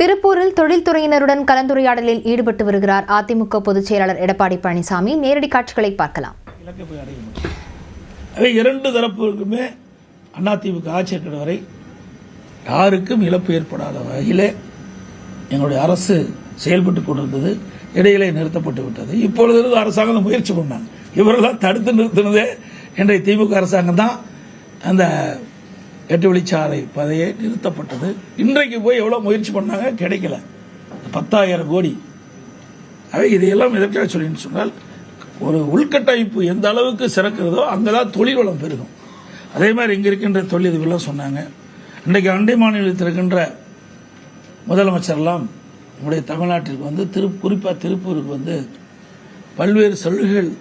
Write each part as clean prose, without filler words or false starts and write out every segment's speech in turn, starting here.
திருப்பூரில் தொழில்துறையினருடன் கலந்துரையாடலில் ஈடுபட்டு வருகிறார் அதிமுக பொதுச் செயலாளர் எடப்பாடி பழனிசாமி. நேரடி காட்சிகளை பார்க்கலாம். இரண்டு தரப்புக்குமே அதிமுக ஆட்சி இருக்கிற வரை யாருக்கும் இழப்பு ஏற்படாத வகையில் எங்களுடைய அரசு செயல்பட்டு கொண்டிருந்தது. இடையிலே நிறுத்தப்பட்டு விட்டது. இப்பொழுது அரசாங்கம் முயற்சி பண்ணாங்க. இவரெல்லாம் தடுத்து நிறுத்தினதே இன்றைய திமுக அரசாங்கம் தான். அந்த 8 வழிச்சாலை பதையே நிறுத்தப்பட்டது. இன்றைக்கு போய் எவ்வளவு முயற்சி பண்ணாங்க, கிடைக்கல. 10,000 கோடி. இதையெல்லாம் எதற்காக சொல்லின்னு சொன்னால், ஒரு உள்கட்டமைப்பு எந்த அளவுக்கு சிறக்கிறதோ அங்கதான் தொழில் வளம் பெருகும். அதே மாதிரி இங்க இருக்கின்ற தொழிலதிபர்கள் சொன்னாங்க, இன்றைக்கு அண்டை மாநிலத்தில் இருக்கின்ற முதலமைச்சர்லாம் நம்முடைய தமிழ்நாட்டிற்கு வந்து குறிப்பாக திருப்பூருக்கு வந்து பல்வேறு சலுகைகள்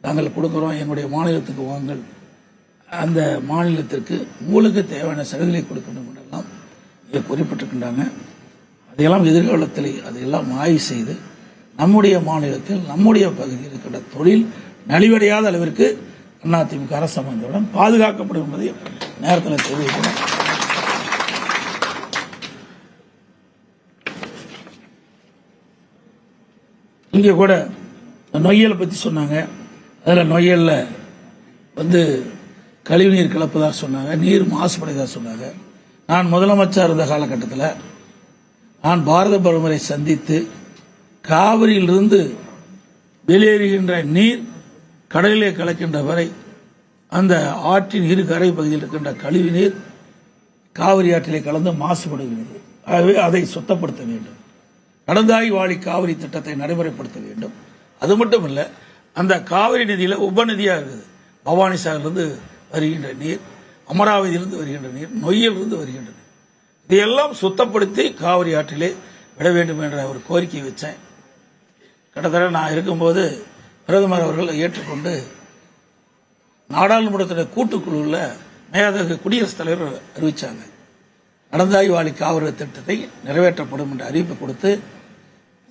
நாங்கள் கொடுக்கிறோம், எங்களுடைய மாநிலத்துக்கு வாங்கள், அந்த மாநிலத்திற்கு உங்களுக்கு தேவையான சலுகைகளை கொடுக்கணும் என்றெல்லாம் இங்கே குறிப்பிட்டிருக்கின்றாங்க. அதையெல்லாம் எதிர்காலத்தில் அதையெல்லாம் ஆய்வு செய்து நம்முடைய மாநிலத்தில் நம்முடைய பகுதியில் இருக்கின்ற தொழில் நலிவடையாத அளவிற்கு அதிமுக அரசு அமைந்தவுடன் பாதுகாக்கப்படும் என்பதை நேரத்தில் தெரிவிக்கிறோம். இங்கே கூட நொய்யலை பற்றி சொன்னாங்க. அதில் நொய்யலில் வந்து கழிவுநீர் கலப்பதாக சொன்னாங்க, நீர் மாசுபடுவதாக சொன்னாங்க. நான் முதலமைச்சர் இருந்த காலகட்டத்தில் நான் பாரத பிரதமரை சந்தித்து காவிரியிலிருந்து வெளியேறுகின்ற நீர் கடலிலே கலக்கின்ற வரை அந்த ஆற்றின் இரு கரை பகுதியில் இருக்கின்ற கழிவு நீர் காவிரி ஆற்றிலே கலந்து மாசுபடுகிறது. ஆகவே அதை சுத்தப்படுத்த வேண்டும். கடந்தாய் வாழி காவிரி திட்டத்தை நடைமுறைப்படுத்த வேண்டும். அது மட்டும் இல்லை, அந்த காவிரி நிதியில் உபநிதியாக இருக்குது. பவானி சாகரிலிருந்து வருகின்ற நீர், அமராவதியிலிருந்து வருகின்ற நீர், நொய்யிலிருந்து வருகின்ற நீர், இதையெல்லாம் சுத்தப்படுத்தி காவிரி ஆற்றிலே விட வேண்டும் என்ற ஒரு கோரிக்கை வச்சேன். கிட்டத்தட்ட நான் இருக்கும்போது பிரதமர் அவர்கள் ஏற்றுக்கொண்டு நாடாளுமன்றத்தின் கூட்டுக்குழுவில் மேதகு குடியரசுத் தலைவர் அறிவித்தாங்க. நடந்தாய் வாழி காவிரி திட்டத்தை நிறைவேற்றப்படும் என்ற அறிவிப்பு கொடுத்து,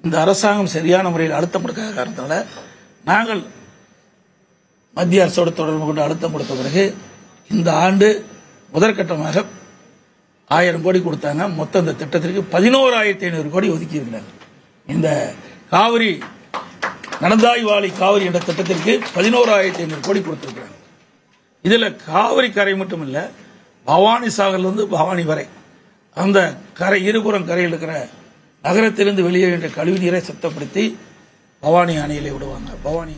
இந்த அரசாங்கம் சரியான முறையில் அழுத்தம் கொடுக்காத காரணத்தால் நாங்கள் மத்திய அரசோடு தொடர்பு கொண்டு அழுத்தம் கொடுத்த பிறகு இந்த ஆண்டு முதற்கட்டமாக 1000 கோடி கொடுத்தாங்க. மொத்தம் இந்த திட்டத்திற்கு 11,500 கோடி ஒதுக்கி இருக்கிறாங்க. இந்த காவிரி நடந்தாய் வாழி காவிரி என்ற திட்டத்திற்கு 11,500 கோடி கொடுத்திருக்கிறாங்க. இதுல காவிரி கரை மட்டும் இல்ல, பவானி சாகரிலிருந்து பவானி வரை அந்த கரை இருபுறம் கரையில் இருக்கிற நகரத்திலிருந்து வெளியேறுகின்ற கழிவு நீரை சுத்தப்படுத்தி பவானி அணையிலே விடுவாங்க. பவானி